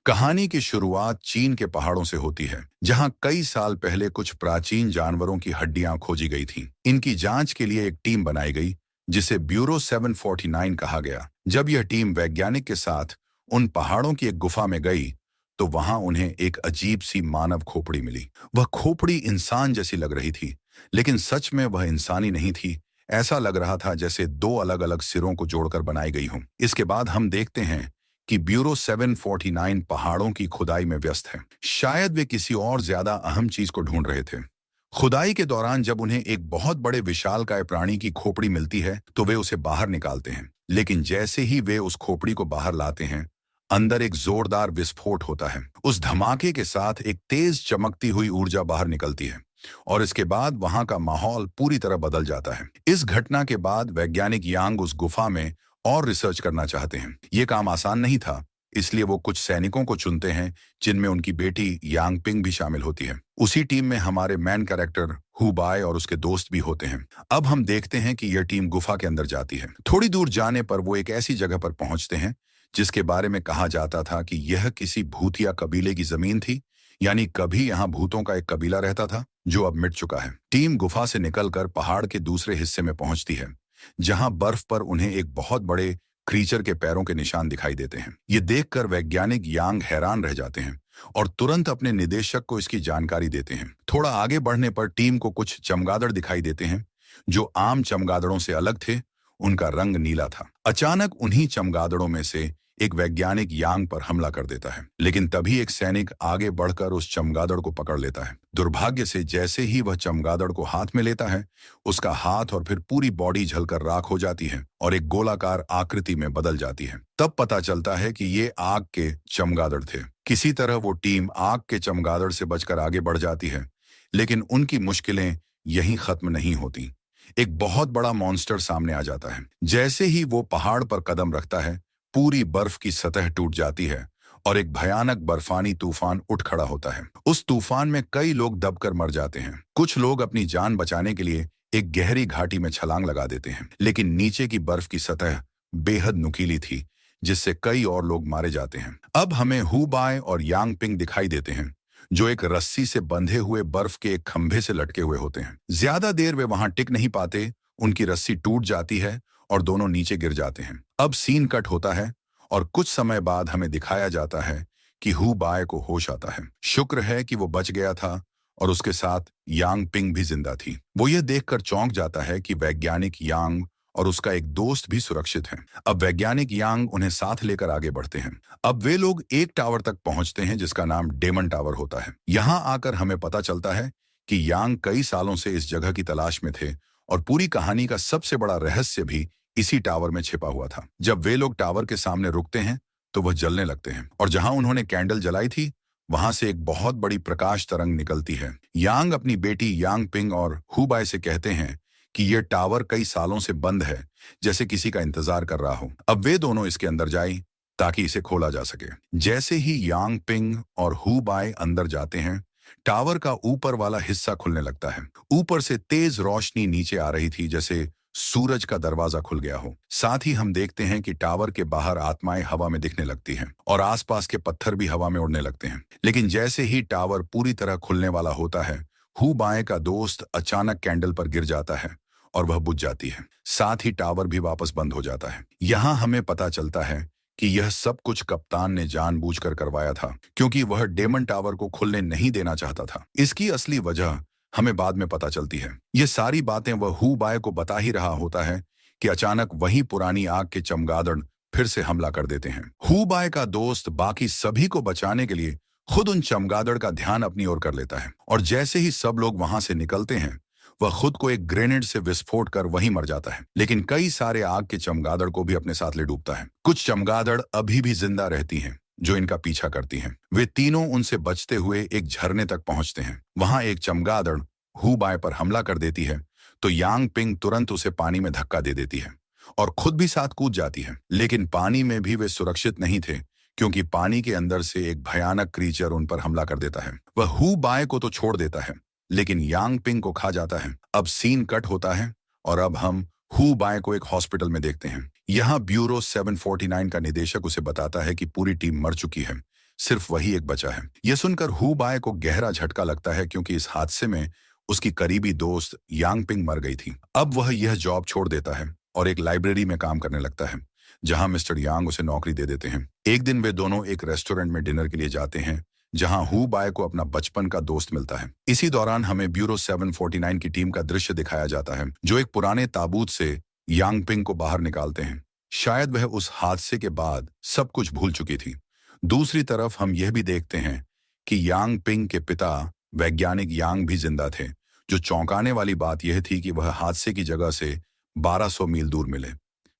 कहानी की शुरुआत चीन के पहाड़ों से होती है, जहां कई साल पहले कुछ प्राचीन जानवरों की हड्डियां खोजी गई थीं। इनकी जांच के लिए एक टीम बनाई गई, जिसे ब्यूरो 749 कहा गया। जब यह टीम वैज्ञानिक के साथ उन पहाड़ों की एक गुफा में गई, तो वहां उन्हें एक अजीब सी मानव खोपड़ी मिली। वह खोपड़ी इंसान जैसी लग रही थी, लेकिन सच में वह इंसानी नहीं थी। ऐसा लग रहा था जैसे दो अलग अलग सिरों को जोड़कर बनाई गई हों। इसके बाद हम देखते हैं कि ब्यूरो 749 पहाड़ों की खुदाई में व्यस्त है। शायद वे किसी और ज्यादा अहम चीज को ढूंढ रहे थे। खुदाई के दौरान जब उन्हें एक बहुत बड़े विशालकाय प्राणी की खोपड़ी मिलती है, तो वे उसे बाहर निकालते हैं। लेकिन जैसे ही वे उस खोपड़ी को बाहर लाते हैं, अंदर एक जोरदार विस्फोट होता है। उस धमाके के साथ एक तेज चमकती हुई ऊर्जा बाहर निकलती है, और इसके बाद वहां का माहौल पूरी तरह बदल जाता है। इस घटना के बाद वैज्ञानिक यांग उस गुफा में और रिसर्च करना चाहते हैं। ये काम आसान नहीं था, इसलिए वो कुछ सैनिकों को चुनते हैं, जिनमें उनकी बेटी यांग पिंग भी शामिल होती है। उसी टीम में हमारे मेन कैरेक्टर हु बाय और उसके दोस्त भी होते हैं। अब हम देखते हैं कि यह टीम गुफा के अंदर जाती है। थोड़ी दूर जाने पर वो एक ऐसी जगह पर पहुंचते हैं जिसके बारे में कहा जाता था कि यह किसी भूतिया कबीले की जमीन थी। यानी कभी यहाँ भूतों का एक कबीला रहता था, जो अब मिट चुका है। टीम गुफा से निकलकर पहाड़ के दूसरे हिस्से में पहुंचती है, जहां बर्फ पर उन्हें एक बहुत बड़े क्रीचर के पैरों के निशान दिखाई देते हैं। ये देखकर वैज्ञानिक यांग हैरान रह जाते हैं और तुरंत अपने निदेशक को इसकी जानकारी देते हैं। थोड़ा आगे बढ़ने पर टीम को कुछ चमगादड़ दिखाई देते हैं, जो आम चमगादड़ों से अलग थे। उनका रंग नीला था। अचानक उन्हीं चमगादड़ों में से एक वैज्ञानिक यांग पर हमला कर देता है, लेकिन तभी एक सैनिक आगे बढ़कर उस चमगादड़ को पकड़ लेता है। दुर्भाग्य से जैसे ही वह चमगादड़ को हाथ में लेता है, उसका हाथ और फिर पूरी बॉडी जलकर राख हो जाती है और एक गोलाकार आकृति में बदल जाती है। तब पता चलता है कि ये आग के चमगादड़ थे। किसी तरह वो टीम आग के चमगादड़ से बचकर आगे बढ़ जाती है, लेकिन उनकी मुश्किलें यहीं खत्म नहीं होती। एक बहुत बड़ा मॉन्स्टर सामने आ जाता है। जैसे ही वो पहाड़ पर कदम रखता है, पूरी बर्फ की सतह टूट जाती है और एक भयानक बर्फानी तूफान उठ खड़ा होता है। उस तूफान में कई लोग दबकर मर जाते हैं। कुछ लोग अपनी जान बचाने के लिए एक गहरी घाटी में छलांग लगा देते हैं, लेकिन नीचे की बर्फ की सतह बेहद नुकीली थी, जिससे कई और लोग मारे जाते हैं। अब हमें हु बाय और यांग पिंग दिखाई देते हैं, जो एक रस्सी से बंधे हुए बर्फ के एक खंभे से लटके हुए होते हैं। ज्यादा देर वे वहां टिक नहीं पाते, उनकी रस्सी टूट जाती है और दोनों नीचे गिर जाते हैं। अब सीन कट होता है और कुछ समय बाद हमें दिखाया जाता है कि हु बाय को होश आता है। शुक्र है कि वो बच गया था और उसके साथ यांग पिंग भी जिंदा थी। वो यह देखकर चौंक जाता है कि वैज्ञानिक यांग और उसका एक दोस्त भी सुरक्षित हैं। अब वैज्ञानिक यांग उन्हें साथ लेकर आगे बढ़ते हैं। अब वे लोग एक टावर तक पहुंचते हैं, जिसका नाम डेमन टावर होता है। यहां आकर हमें पता चलता है कि यांग कई सालों से इस जगह की तलाश में थे और पूरी कहानी का सबसे बड़ा रहस्य भी इसी टावर में छिपा हुआ था। जब वे लोग टावर के सामने रुकते हैं, तो वह जलने लगते हैं और जहां उन्होंने कैंडल जलाई थी, वहां से एक बहुत बड़ी प्रकाश तरंग निकलती है। यांग अपनी बेटी यांग पिंग और हु बाय से कहते हैं कि यह टावर कई सालों से बंद है, जैसे किसी का इंतजार कर रहा हो। अब वे दोनों इसके अंदर जाएं ताकि इसे खोला जा सके। जैसे ही यांग पिंग और हु बाय अंदर जाते हैं, टावर का ऊपर वाला हिस्सा खुलने लगता है। ऊपर से तेज रोशनी नीचे आ रही थी, जैसे सूरज का दरवाजा खुल गया हो। साथ ही हम देखते हैं कि टावर के बाहर आत्माएं हवा में दिखने लगती हैं और आसपास के पत्थर भी हवा में उड़ने लगते हैं। लेकिन जैसे ही टावर पूरी तरह खुलने वाला होता है, हु बाय का दोस्त अचानक कैंडल पर गिर जाता है और वह बुझ जाती है। साथ ही टावर भी वापस बंद हो जाता है। यहाँ हमें पता चलता है कि यह सब कुछ कप्तान ने जानबूझकर करवाया था, क्योंकि वह डेमन टावर को खुलने नहीं देना चाहता था। इसकी असली वजह हमें बाद में पता चलती है। ये सारी बातें वह हु बाय को बता ही रहा होता है कि अचानक वही पुरानी आग के चमगादड़ फिर से हमला कर देते हैं। हु बाय का दोस्त बाकी सभी को बचाने के लिए खुद उन चमगादड़ का ध्यान अपनी ओर कर लेता है और जैसे ही सब लोग वहां से निकलते हैं, वह खुद को एक ग्रेनेड से विस्फोट कर वहीं मर जाता है। लेकिन कई सारे आग के चमगादड़ को भी अपने साथ ले डूबता है। कुछ चमगादड़ अभी भी जिंदा रहती हैं, जो इनका पीछा करती हैं। वे तीनों उनसे बचते हुए एक झरने तक पहुंचते हैं। वहां एक चमगादड़ हु बाय पर हमला कर देती है, तो यांग पिंग तुरंत उसे पानी में धक्का दे देती है और खुद भी साथ कूद जाती है। लेकिन पानी में भी वे सुरक्षित नहीं थे, क्योंकि पानी के अंदर से एक भयानक क्रीचर उन पर हमला कर देता है। वह हु बाय को तो छोड़ देता है, लेकिन यांग पिंग को खा जाता है। अब सीन कट होता है और अब हम हु बाय को एक हॉस्पिटल में देखते हैं। यहाँ ब्यूरो 749 का निदेशक उसे बताता है कि पूरी टीम मर चुकी है, सिर्फ वही एक बचा है। यह सुनकर हु बाय को गहरा झटका लगता है क्योंकि इस हादसे में उसकी करीबी दोस्त यांग पिंग मर गई थी। अब वह यह जॉब छोड़ देता है और एक लाइब्रेरी में काम करने लगता है, जहां मिस्टर यांग उसे नौकरी दे देते हैं। एक दिन वे दोनों एक रेस्टोरेंट में डिनर के लिए जाते हैं, जहां हु बाय को अपना बचपन का दोस्त मिलता है। इसी दौरान हमें ब्यूरो 749 की टीम का दृश्य दिखाया जाता है, जो एक पुराने ताबूत से यांग पिंग को बाहर निकालते हैं। शायद वह उस हादसे के बाद सब कुछ भूल चुकी थी। दूसरी तरफ हम यह भी देखते हैं कि यांग पिंग के पिता वैज्ञानिक यांग भी जिंदा थे। जो चौंकाने वाली बात यह थी कि वह हादसे की जगह से 1200 मील दूर मिले।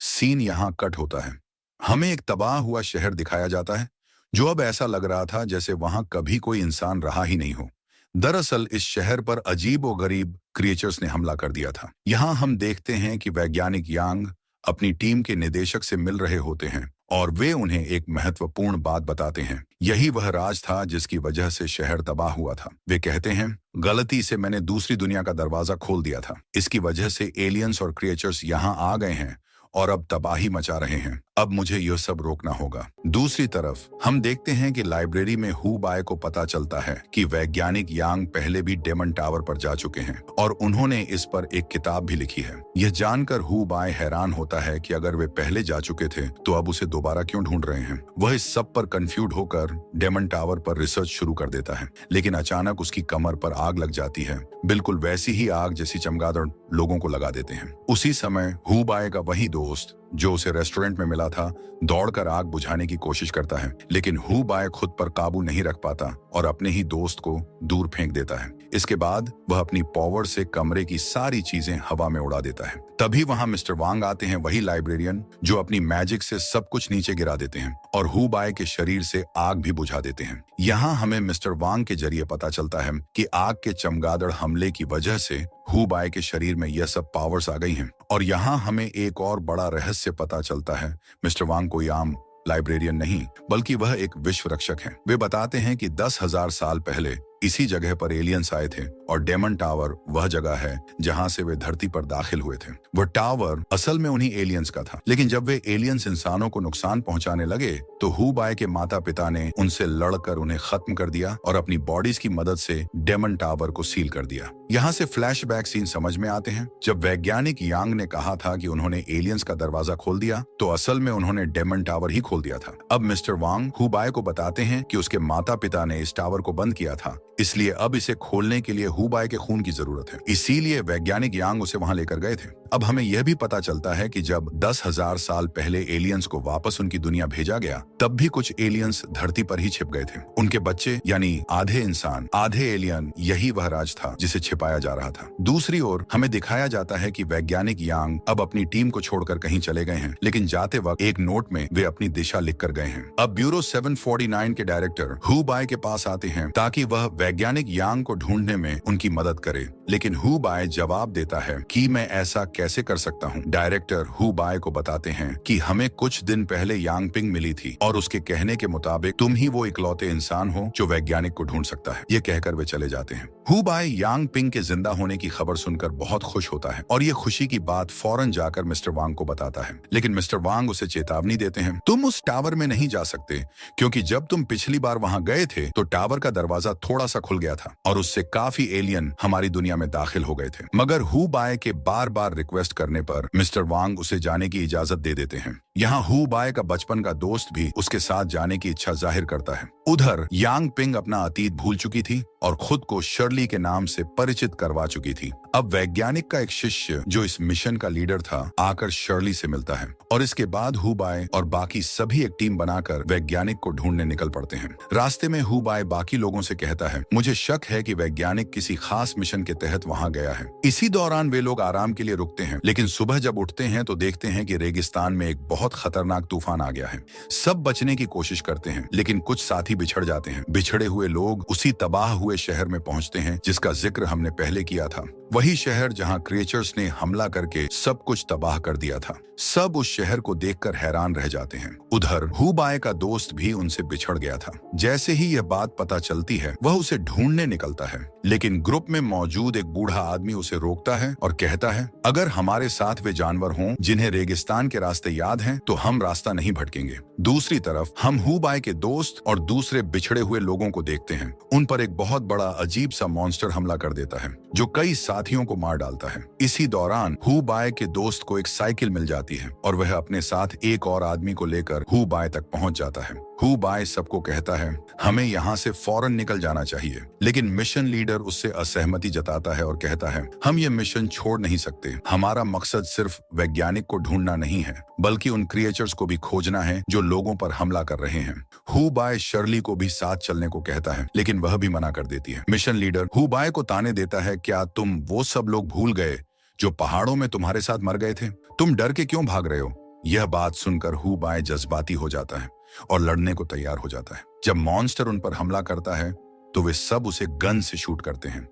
सीन यहाँ कट होता है। हमें एक तबाह हुआ शहर दिखाया जाता है, जो अब ऐसा लग रहा था जैसे वहां कभी कोई इंसान रहा ही नहीं हो। दरअसल इस शहर पर अजीब और गरीब क्रिएचर्स ने हमला कर दिया था। यहाँ हम देखते हैं कि वैज्ञानिक यांग अपनी टीम के निदेशक से मिल रहे होते हैं और वे उन्हें एक महत्वपूर्ण बात बताते हैं। यही वह राज था जिसकी वजह से शहर तबाह हुआ था। वे कहते हैं, गलती से मैंने दूसरी दुनिया का दरवाजा खोल दिया था। इसकी वजह से एलियंस और क्रिएचर्स यहाँ आ गए हैं और अब तबाही मचा रहे हैं। अब मुझे यह सब रोकना होगा। दूसरी तरफ हम देखते हैं कि लाइब्रेरी में हु बाय को पता चलता है कि वैज्ञानिक यांग पहले भी डेमन टावर पर जा चुके हैं और उन्होंने इस पर एक किताब भी लिखी है। यह जानकर हु बाय हैरान होता है कि अगर वे पहले जा चुके थे तो अब उसे दोबारा क्यों ढूंढ रहे हैं। वह इस सब पर कंफ्यूज होकर डेमन टावर पर रिसर्च शुरू कर देता है, लेकिन अचानक उसकी कमर पर आग लग जाती है, बिल्कुल वैसी ही आग जैसी चमगादड़ लोगों को लगा देते हैं। उसी समय हु बाय का वही दोस्त जो उसे रेस्टोरेंट में मिला था दौड़कर आग बुझाने की कोशिश करता है, लेकिन हु बाय खुद पर काबू नहीं रख पाता और अपने ही दोस्त को दूर फेंक देता है। इसके बाद वह अपनी पावर से कमरे की सारी चीजें हवा में उड़ा देता है। तभी वहां मिस्टर वांग आते हैं, वही लाइब्रेरियन जो अपनी मैजिक से सब कुछ नीचे गिरा देते हैं और हु बाय के शरीर से आग भी बुझा देते हैं। यहाँ हमें मिस्टर वांग के जरिए पता चलता है कि आग के चमगादड़ हमले की वजह से हु बाय के शरीर में यह सब पावर्स आ गई हैं। और यहाँ हमें एक और बड़ा रहस्य पता चलता है। मिस्टर वांग कोई आम लाइब्रेरियन नहीं, बल्कि वह एक विश्व रक्षक हैं। वे बताते हैं कि 10,000 साल पहले इसी जगह पर एलियंस आए थे और डेमन टावर वह जगह है जहां से वे धरती पर दाखिल हुए थे। वह टावर असल में उन्हीं एलियंस का था, लेकिन जब वे एलियंस इंसानों को नुकसान पहुंचाने लगे तो हु बाय के माता पिता ने उनसे लड़कर उन्हें खत्म कर दिया और अपनी बॉडीज की मदद से डेमन टावर को सील कर दिया। यहाँ से फ्लैशबैक सीन समझ में आते हैं। जब वैज्ञानिक यांग ने कहा था कि उन्होंने एलियंस का दरवाजा खोल दिया, तो असल में उन्होंने डेमन टावर ही खोल दिया था। अब मिस्टर वांग हु बाय को बताते हैं कि उसके माता पिता ने इस टावर को बंद किया था, इसलिए अब इसे खोलने के लिए हु बाय के खून की जरूरत है। इसीलिए वैज्ञानिक यांग उसे वहां लेकर गए थे। अब हमें यह भी पता चलता है कि जब 10,000 साल पहले एलियंस को वापस उनकी दुनिया भेजा गया, तब भी कुछ एलियंस धरती पर ही छिप गए थे। उनके बच्चे यानी आधे इंसान आधे एलियन, यही वह राज था जिसे छिपाया जा रहा था। दूसरी ओर हमें दिखाया जाता है कि वैज्ञानिक यांग अब अपनी टीम को छोड़कर कहीं चले गए हैं, लेकिन जाते वक्त एक नोट में वे अपनी दिशा लिख कर गए हैं। अब ब्यूरो 749 के डायरेक्टर हु बाय के पास आते हैं ताकि वह वैज्ञानिक यांग को ढूंढने में उनकी मदद करे, लेकिन हु बाय जवाब देता है कि मैं ऐसा कैसे कर सकता हूँ। डायरेक्टर हु बाय को बताते हैं कि हमें कुछ दिन पहले यांग पिंग मिली थी और उसके कहने के मुताबिक तुम ही वो इकलौते इंसान हो जो वैज्ञानिक को ढूंढ सकता है। ये कहकर वे चले जाते हैं। हु बाय यांग पिंग के जिंदा होने की खबर सुनकर बहुत खुश होता है और ये खुशी की बात फौरन जाकर मिस्टर वांग को बताता है, लेकिन मिस्टर वांग उसे चेतावनी देते हैं, तुम उस टावर में नहीं जा सकते क्योंकि जब तुम पिछली बार वहां गए थे तो टावर का दरवाजा थोड़ा सा खुल गया था और उससे काफी एलियन हमारी दुनिया में दाखिल हो गए थे। मगर हु बाय के बार बार रिक्वेस्ट करने पर मिस्टर वांग उसे जाने की इजाजत दे देते हैं। यहाँ हु बाय का बचपन का दोस्त भी उसके साथ जाने की इच्छा जाहिर करता है। उधर यांग पिंग अपना अतीत भूल चुकी थी और खुद को शर्ली के नाम से परिचित करवा चुकी थी। अब वैज्ञानिक का एक शिष्य जो इस मिशन का लीडर था आकर शर्ली से मिलता है और इसके बाद हु बाय और बाकी सभी एक टीम बनाकर वैज्ञानिक को ढूंढने निकल पड़ते हैं। रास्ते में हु बाय बाकी लोगों से कहता है, मुझे शक है कि वैज्ञानिक किसी खास मिशन के तहत वहां गया है। इसी दौरान वे लोग आराम के लिए रुकते हैं, लेकिन सुबह जब उठते हैं तो देखते हैं कि रेगिस्तान में एक बहुत खतरनाक तूफान आ गया है। सब बचने की कोशिश करते हैं, लेकिन कुछ साथी बिछड़ जाते हैं। बिछड़े हुए लोग उसी तबाह हुए हुए शहर में पहुंचते हैं जिसका जिक्र हमने पहले किया था। वही शहर जहां क्रिएचर्स ने हमला करके सब कुछ तबाह कर दिया था। सब उस शहर को देखकर हैरान रह जाते हैं। उधर हु बाय का दोस्त भी उनसे बिछड़ गया था। जैसे ही यह बात पता चलती है वह उसे ढूंढने निकलता है, लेकिन ग्रुप में मौजूद एक बूढ़ा आदमी उसे रोकता है और कहता है, अगर हमारे साथ वे जानवर हों जिन्हें रेगिस्तान के रास्ते याद हैं, तो हम रास्ता नहीं भटकेंगे। दूसरी तरफ हम हु बाय के दोस्त और दूसरे बिछड़े हुए लोगों को देखते हैं। उन पर एक बहुत बड़ा अजीब सा मॉन्स्टर हमला कर देता है जो कई साथियों को मार डालता है। इसी दौरान हु बाय के दोस्त को एक साइकिल मिल जाती है और वह अपने साथ एक और आदमी को लेकर हु बाय तक पहुंच जाता है। हु बाय सबको कहता है, हमें यहाँ से फौरन निकल जाना चाहिए, लेकिन मिशन लीडर उससे असहमति जताता है और कहता है, हम ये मिशन छोड़ नहीं सकते। हमारा मकसद सिर्फ वैज्ञानिक को ढूंढना नहीं है, बल्कि उन क्रिएचर्स को भी खोजना है जो लोगों पर हमला कर रहे हैं। हु बाय शर्ली को भी साथ चलने को कहता है, लेकिन वह भी मना कर देती है। मिशन लीडर हु बाय को ताने देता है, क्या तुम वो सब लोग भूल गए जो पहाड़ों में तुम्हारे साथ मर गए थे? तुम डर के क्यों भाग रहे हो? यह बात सुनकर हु बाय जज्बाती हो जाता है और लड़ने को तैयार हो जाता है। जब मॉन्स्टर उन पर हमला करता है तो वे सब उसे गन से शूट करते हैं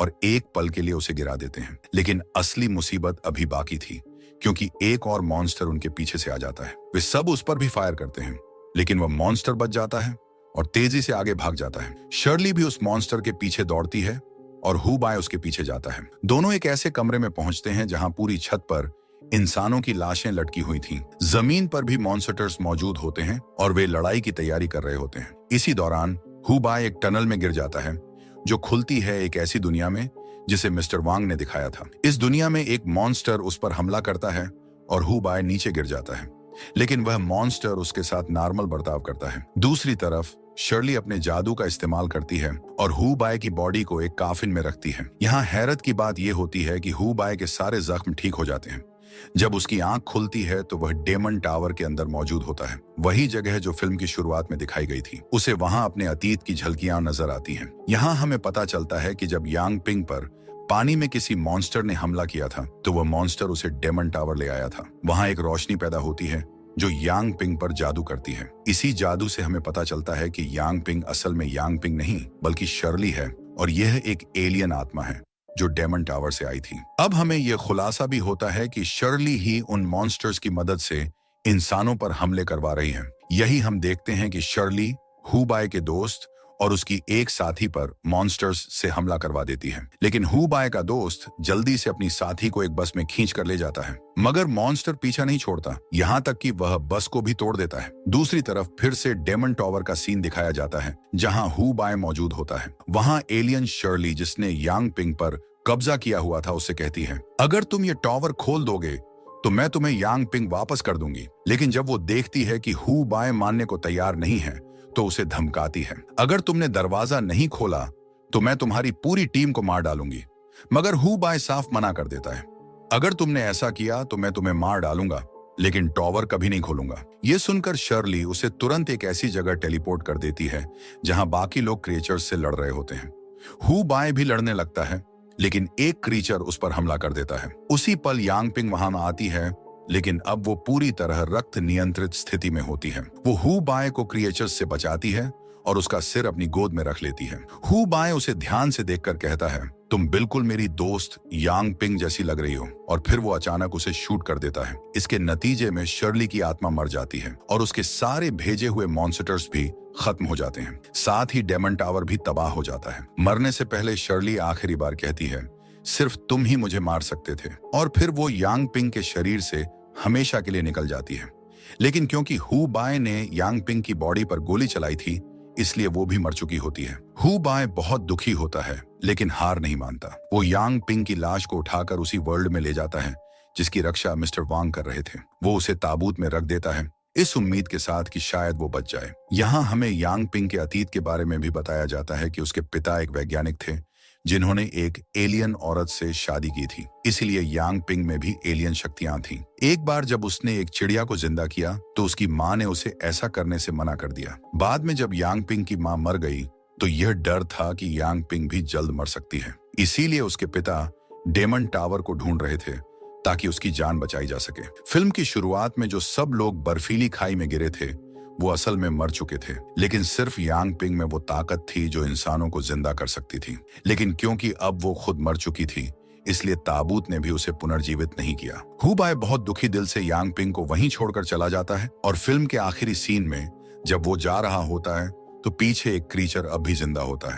और एक पल के लिए उसे गिरा देते हैं। लेकिन असली मुसीबत अभी बाकी थी, क्योंकि एक और मॉन्स्टर उनके पीछे से आ जाता है। वे सब उस पर भी फायर करते हैं, लेकिन वह मॉन्स्टर बच जाता है और तेजी से आगे भाग जाता है। शर्ली भी उस मॉन्स्टर के पीछे दौड़ती है और हु बाय उसके पीछे जाता है। दोनों एक ऐसे कमरे में पहुंचते हैं जहां पूरी छत पर इंसानों की लाशें लटकी हुई थीं। जमीन पर भी मॉन्स्टर्स मौजूद होते हैं और वे लड़ाई की तैयारी कर रहे होते हैं। इसी दौरान हु बाय एक टनल में गिर जाता है जो खुलती है एक ऐसी दुनिया में जिसे मिस्टर वांग ने दिखाया था। इस दुनिया में एक मॉन्स्टर उस पर हमला करता है और हु बाय नीचे गिर जाता है, लेकिन वह मॉन्स्टर उसके साथ नॉर्मल बर्ताव करता है। दूसरी तरफ शर्ली अपने जादू का इस्तेमाल करती है और हु बाय की बॉडी को एक काफिन में रखती है। यहाँ हैरत की बात यह होती है कि हु बाय के सारे जख्म ठीक हो जाते हैं। जब उसकी आंख खुलती है तो वह डेमन टावर के अंदर मौजूद होता है, वही जगह जो फिल्म की शुरुआत में दिखाई गई थी। उसे वहां अपने अतीत की झलकियां नजर आती हैं। यहाँ हमें पता चलता है कि जब यांग पिंग पर पानी में किसी मॉन्स्टर ने हमला किया था तो वह मॉन्स्टर उसे डेमन टावर ले आया था। वहां एक रोशनी पैदा होती है जो यांग पिंग पर जादू करती है। इसी जादू से हमें पता चलता है कि यांग पिंग असल में यांग पिंग नहीं बल्कि शर्ली है और यह एक एलियन आत्मा है जो डेमन टावर से आई थी। अब हमें यह खुलासा भी होता है कि शर्ली ही उन मॉन्स्टर्स की मदद से इंसानों पर हमले करवा रही है। यही हम देखते हैं कि शर्ली हु बाय के दोस्त और उसकी एक साथी पर मॉन्स्टर्स से हमला करवा देती है, लेकिन हु बाय का दोस्त जल्दी से अपनी साथी को एक बस में खींच कर ले जाता है, मगर मॉन्स्टर पीछा नहीं छोड़ता, यहाँ तक कि वह बस को भी तोड़ देता है। दूसरी तरफ फिर से डेमन टावर का सीन दिखाया जाता है जहाँ हु बाय मौजूद होता है। वहाँ एलियन शर्ली, जिसने यांग पिंग पर कब्जा किया हुआ था, उससे कहती है, अगर तुम ये टावर खोल दोगे तो मैं तुम्हें यांग पिंग वापस कर दूंगी। लेकिन जब वो देखती है कि हु बाय मानने को तैयार नहीं है तो उसे धमकाती है, अगर तुमने दरवाजा नहीं खोला तो मैं तुम्हारी पूरी टीम को मार डालूंगी। मगर हु बाय साफ मना कर देता है, अगर तुमने ऐसा किया तो मैं तुम्हें मार डालूंगा, लेकिन टावर कभी नहीं खोलूंगा। ये सुनकर शर्ली उसे तुरंत एक ऐसी जगह टेलीपोर्ट कर देती है जहां बाकी लोग क्रिएचर्स से लड़ रहे होते हैं। हु बाय भी लड़ने लगता है, लेकिन एक क्रीचर उस पर हमला कर देता है। उसी पल यांग पिंग वहां आती है, लेकिन अब वो पूरी तरह रक्त नियंत्रित स्थिति में होती है। वो हु बाय को क्रिएचर्स से बचाती है और उसका सिर अपनी गोद में रख लेती है। हु बाय उसे ध्यान से देखकर कहता है, तुम बिल्कुल मेरी दोस्त यांग पिंग जैसी लग रही हो, और फिर वो अचानक उसे शूट कर देता है। इसके नतीजे में शर्ली की आत्मा मर जाती है और उसके सारे भेजे हुए मॉन्स्टर्स भी खत्म हो जाते हैं। साथ ही डेमन टावर भी तबाह हो जाता है। मरने से पहले शर्ली आखिरी बार कहती है, सिर्फ तुम ही मुझे मार सकते थे, और फिर वो यांग पिंग के शरीर से हमेशा के लिए निकल जाती है। लेकिन क्योंकि हु बाय ने यांग पिंग की बॉडी पर गोली चलाई थी, इसलिए वो भी मर चुकी होती है। हु बाय बहुत दुखी होता है, लेकिन हार नहीं मानता। वो यांग पिंग की लाश को उठाकर उसी वर्ल्ड में ले जाता है जिसकी रक्षा मिस्टर वांग कर रहे थे। वो उसे ताबूत में रख देता है, इस उम्मीद के साथ कि शायद वो बच जाए। यहाँ हमें यांग पिंग के अतीत के बारे में भी बताया जाता है कि उसके पिता एक वैज्ञानिक थे जिन्होंने एक एलियन औरत से शादी की थी, इसलिए यांग पिंग में भी एलियन शक्तियां थीं। एक बार जब उसने एक चिड़िया को जिंदा किया तो उसकी माँ ने उसे ऐसा करने से मना कर दिया। बाद में जब यांग पिंग की माँ मर गई तो यह डर था कि यांग पिंग भी जल्द मर सकती है, इसीलिए उसके पिता डेमन टावर को ढूंढ रहे थे ताकि उसकी जान बचाई जा सके। फिल्म की शुरुआत में जो सब लोग बर्फीली खाई में गिरे थे वो असल में मर चुके थे, लेकिन सिर्फ यांग पिंग में वो ताकत थी जो इंसानों को जिंदा कर सकती थी। लेकिन क्योंकि अब वो खुद मर चुकी थी, इसलिए ताबूत ने भी उसे पुनर्जीवित नहीं किया। हु बाय बहुत दुखी दिल से यांग पिंग को वहीं छोड़कर चला जाता है और फिल्म के आखिरी सीन में जब वो जा रहा होता है तो पीछे एक क्रीचर अब भी जिंदा होता है।